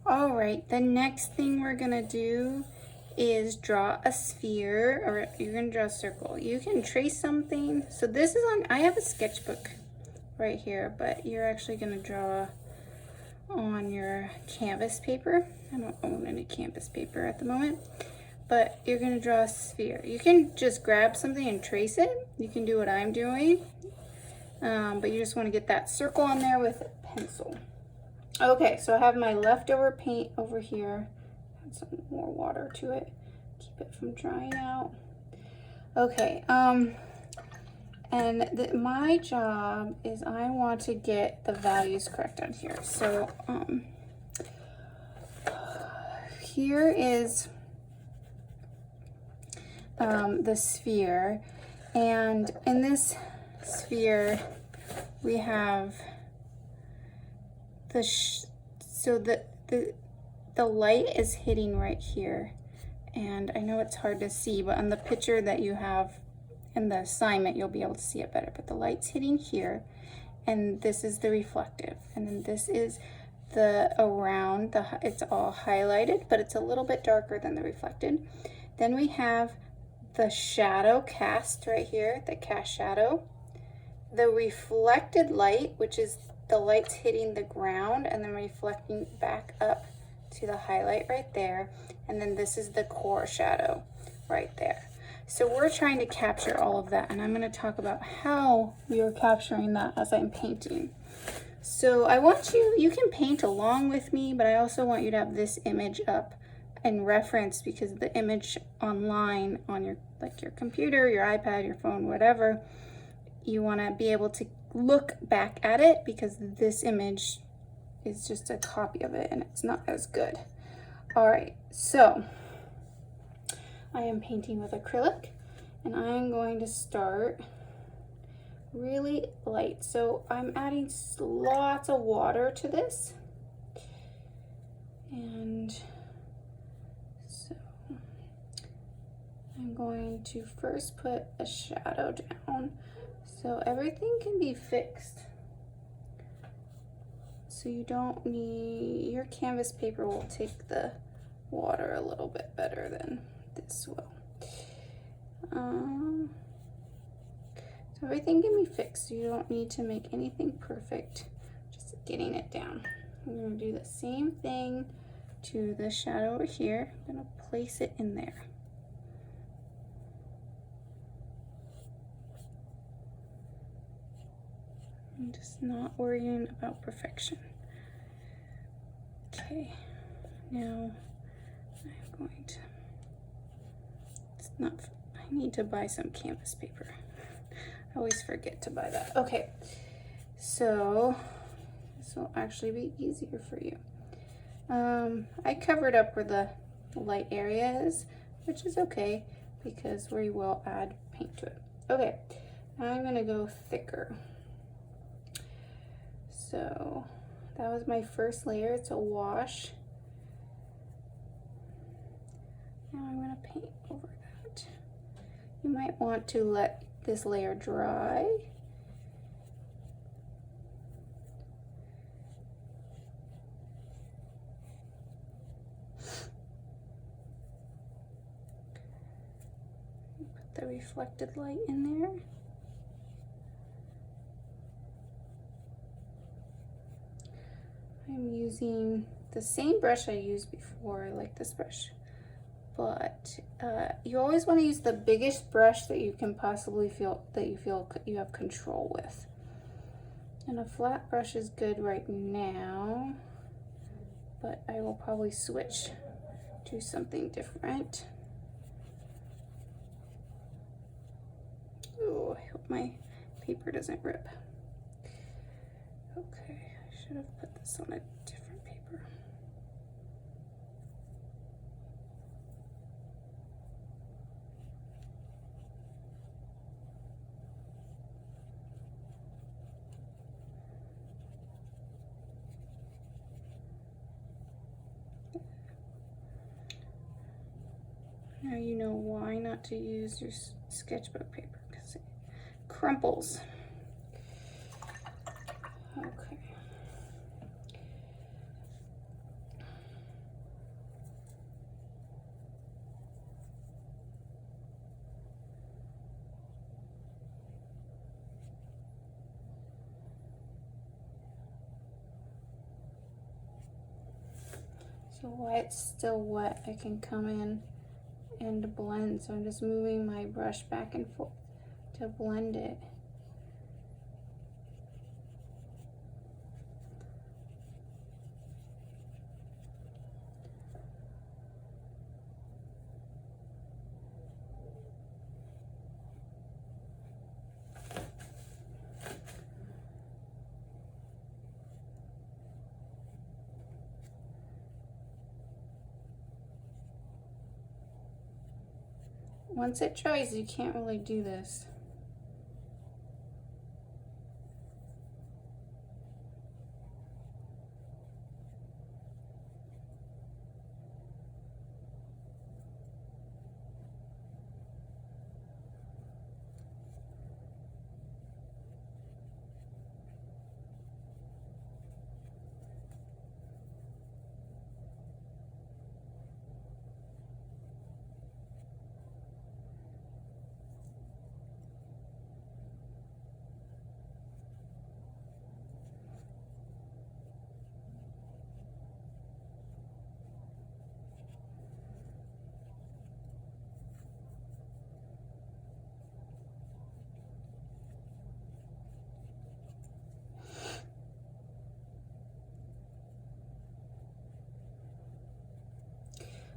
All right, the next thing we're gonna do is draw a sphere, or you're gonna draw a circle. You can trace something. So this is on, I have a sketchbook right here, but you're actually gonna draw on your canvas paper. I don't own any canvas paper at the moment, but you're gonna draw a sphere. You can just grab something and trace it. You can do what I'm doing, but you just wanna get that circle on there with a pencil. Okay, so I have my leftover paint over here. Add some more water to it. Keep it from drying out. Okay, and my job is I want to get the values correct on here. So, here is the sphere, and in this sphere we have so the light is hitting right here, and I know it's hard to see, but on the picture that you have in the assignment you'll be able to see it better. But the light's hitting here, and this is the reflective, and then this is the around the, it's all highlighted, but it's a little bit darker than the reflected. Then we have the shadow cast right here, the cast shadow, the reflected light, which is the light's hitting the ground and then reflecting back up to the highlight right there, and then this is the core shadow right there. So we're trying to capture all of that, and I'm going to talk about how we are capturing that as I'm painting. So I want you can paint along with me, but I also want you to have this image up and reference, because the image online on your, like your computer, your iPad, your phone, whatever, you want to be able to look back at it, because this image is just a copy of it and it's not as good. All right, so I am painting with acrylic, and I'm going to start really light. So I'm adding lots of water to this, and so I'm going to first put a shadow down so everything can be fixed. So you don't need, your canvas paper will take the water a little bit better than this will. So everything can be fixed, so you don't need to make anything perfect, just getting it down. I'm going to do the same thing to the shadow over here. I'm going to place it in there. I'm just not worrying about perfection. Okay, now I'm going to, it's not, I need to buy some canvas paper. I always forget to buy that. Okay, so this will actually be easier for you. I covered up where the light area is, which is okay because we will add paint to it. Okay, now I'm gonna go thicker. So that was my first layer, it's a wash. Now I'm gonna paint over that. You might want to let this layer dry. Put the reflected light in there. I'm using the same brush I used before. I like this brush, but you always want to use the biggest brush that you can possibly feel you have control with. And a flat brush is good right now, but I will probably switch to something different. Oh, I hope my paper doesn't rip. Okay, I should have put this on a different paper. Now you know why not to use your sketchbook paper, because it crumples. Okay. So while it's still wet, I can come in and blend. So I'm just moving my brush back and forth to blend it. Once it dries, you can't really do this.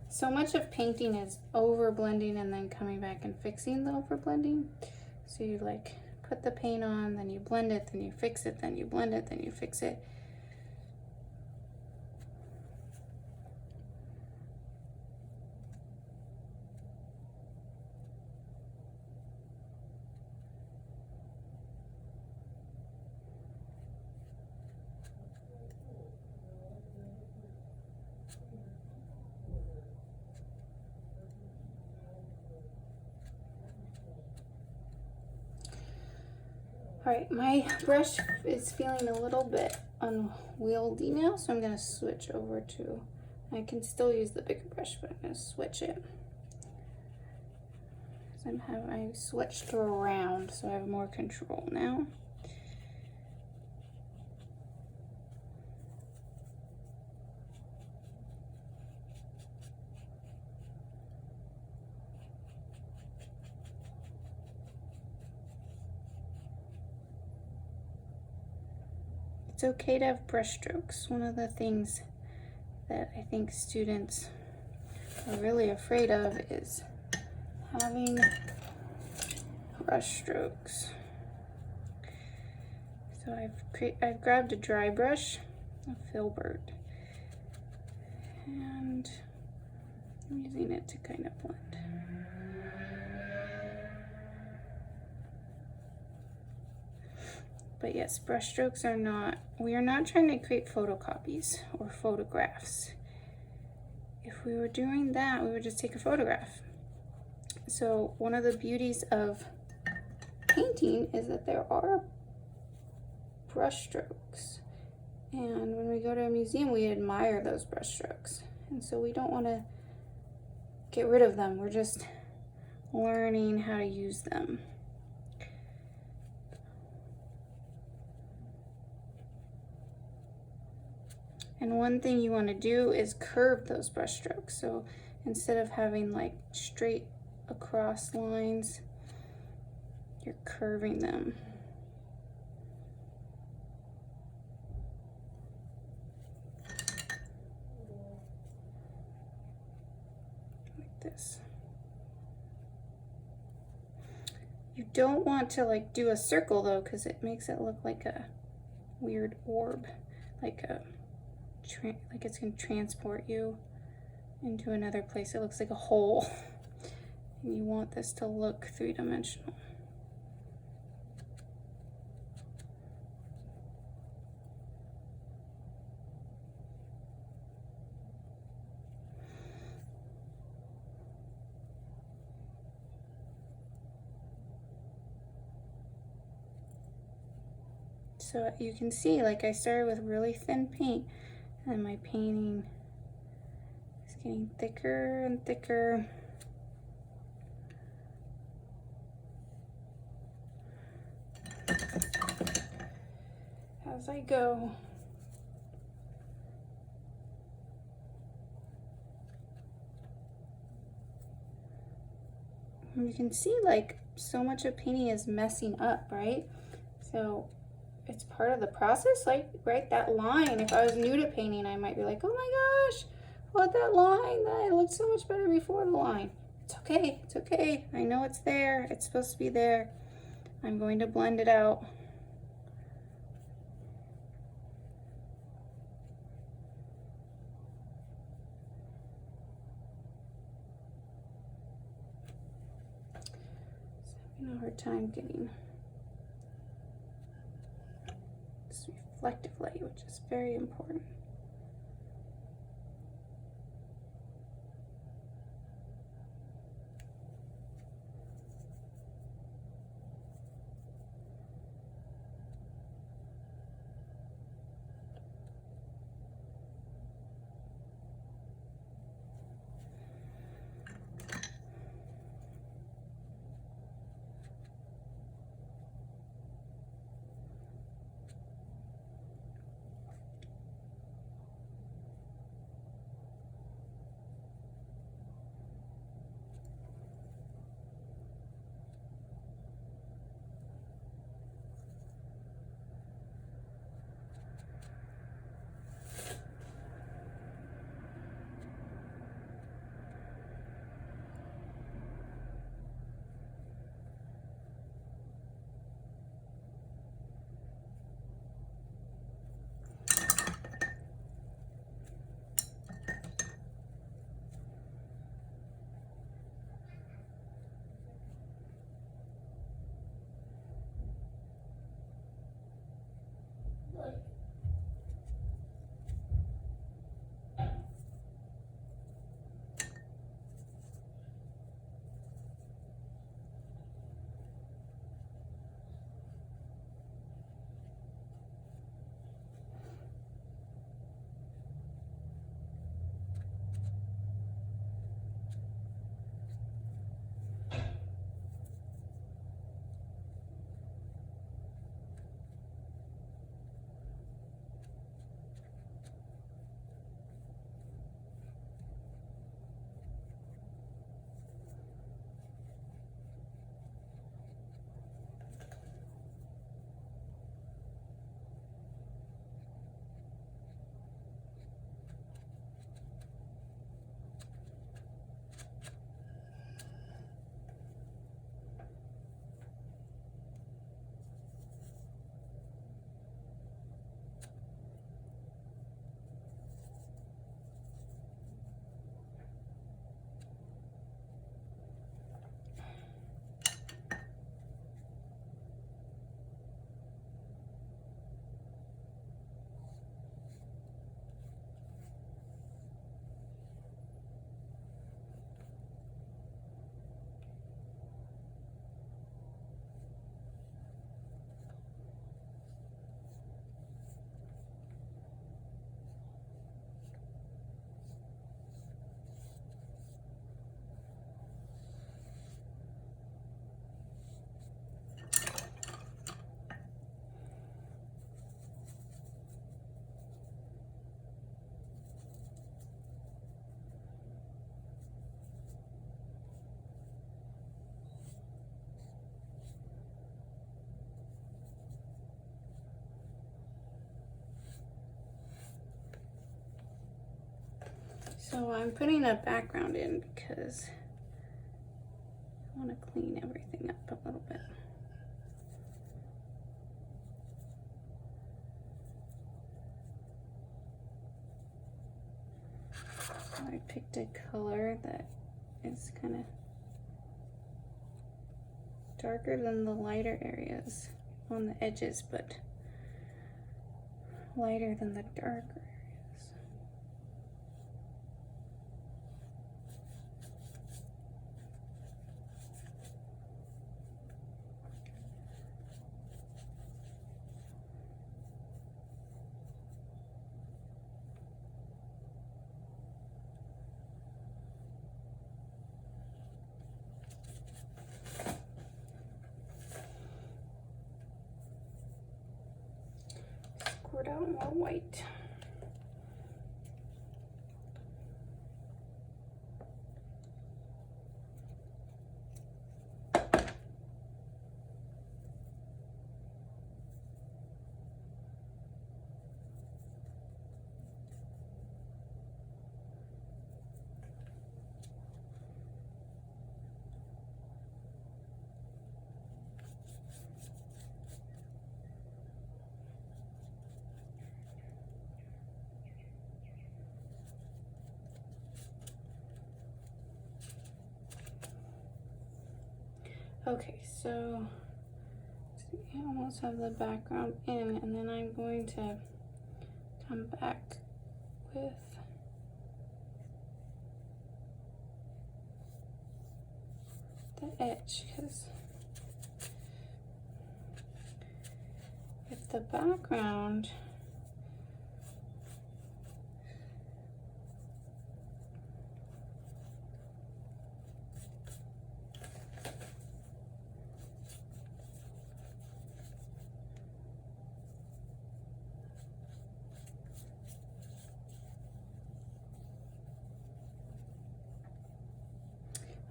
So much of painting is over blending and then coming back and fixing the over blending. So you like put the paint on, then you blend it, then you fix it, then you blend it, then you fix it. All right, my brush is feeling a little bit unwieldy now, so I'm gonna switch over to, I can still use the bigger brush, but I'm gonna switch it. So I switched around, so I have more control now. It's okay to have brush strokes. One of the things that I think students are really afraid of is having brush strokes. So I've grabbed a dry brush, a Filbert, and I'm using it to kind of blend. But yes, brush strokes are not, we are not trying to create photocopies or photographs. If we were doing that, we would just take a photograph. So one of the beauties of painting is that there are brush strokes. And when we go to a museum, we admire those brush strokes. And so we don't want to get rid of them. We're just learning how to use them. And one thing you want to do is curve those brush strokes. So instead of having like straight across lines, you're curving them. Like this. You don't want to like do a circle though, because it makes it look like a weird orb, like it's gonna transport you into another place. It looks like a hole. And you want this to look three-dimensional. So you can see, like, I started with really thin paint, and my painting is getting thicker and thicker. As I go. And you can see like so much of painting is messing up, right? So it's part of the process. Like, right, that line, if I was new to painting, I might be like, oh my gosh, what, that line, that looked so much better before the line. It's okay, it's okay. I know it's there, it's supposed to be there. I'm going to blend it out. Having a hard time getting this reflective light, which is very important. So I'm putting a background in because I want to clean everything up a little bit. So I picked a color that is kind of darker than the lighter areas on the edges, but lighter than the darker areas. Squirt out more white. Okay, so I almost have the background in, and then I'm going to come back with the edge, because if the background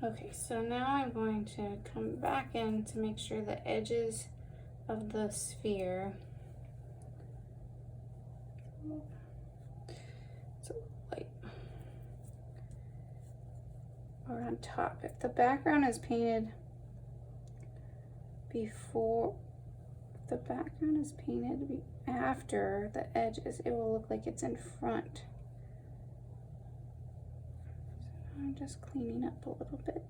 okay, so now I'm going to come back in to make sure the edges of the sphere, it's a little light, or on top. If the background is painted before, if the background is painted after the edges, it will look like it's in front. So I'm just cleaning up a little bit.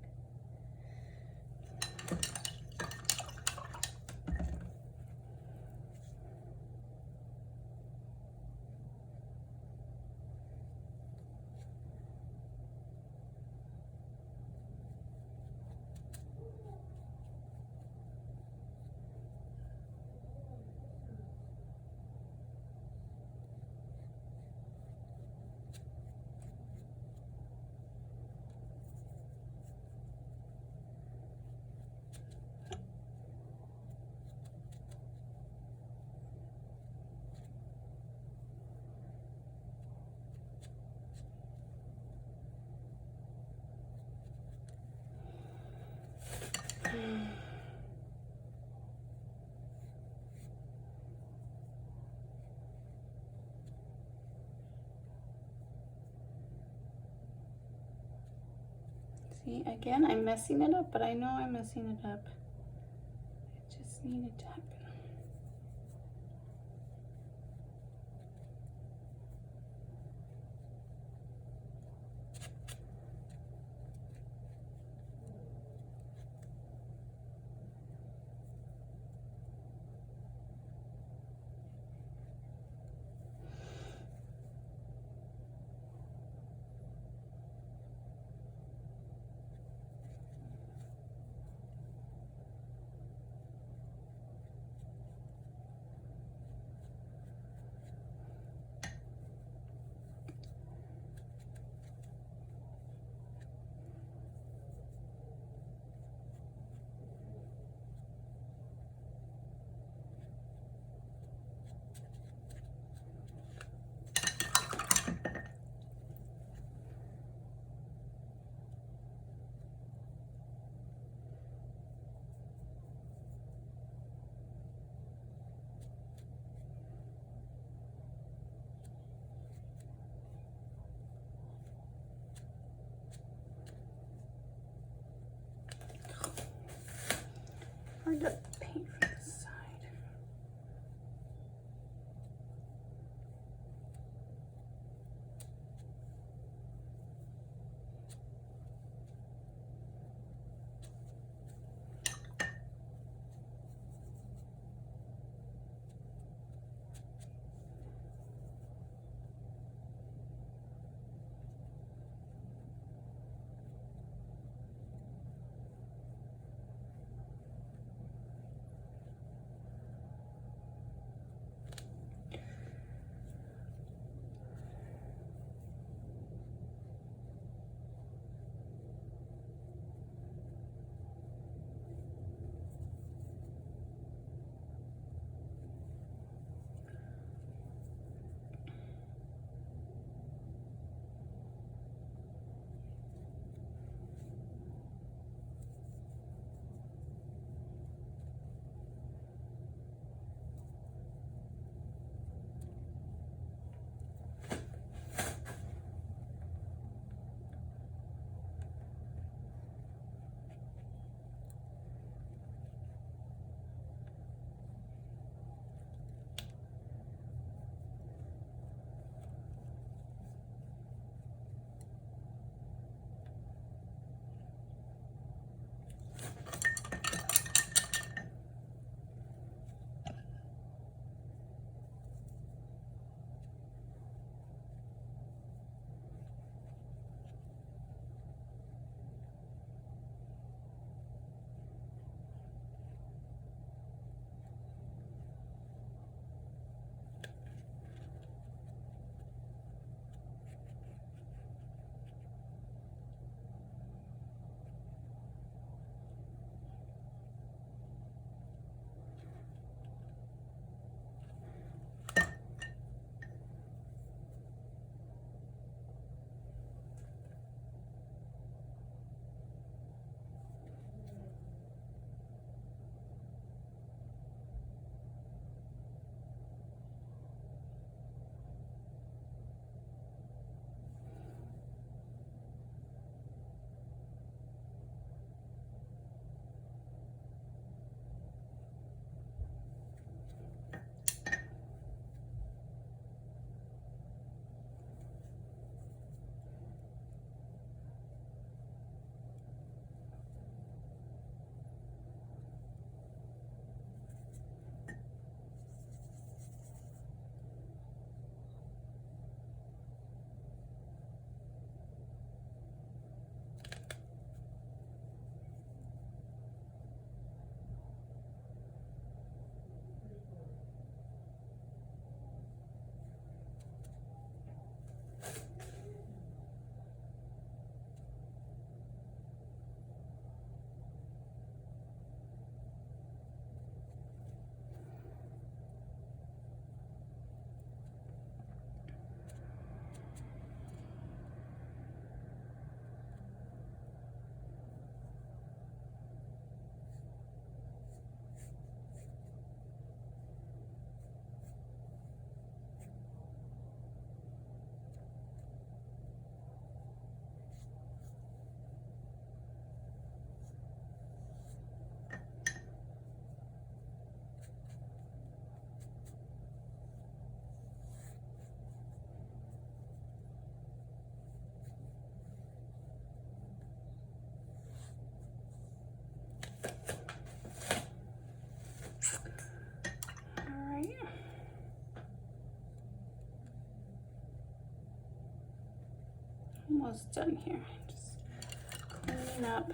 See, again, I'm messing it up, but I know I'm messing it up. It just needed to happen. Hard to paint from the side. Almost done here. Just cleaning up.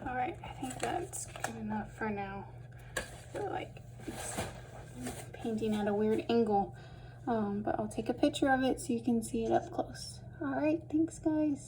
All right, I think that's good enough for now. I feel like it's painting at a weird angle, but I'll take a picture of it so you can see it up close. All right, thanks guys.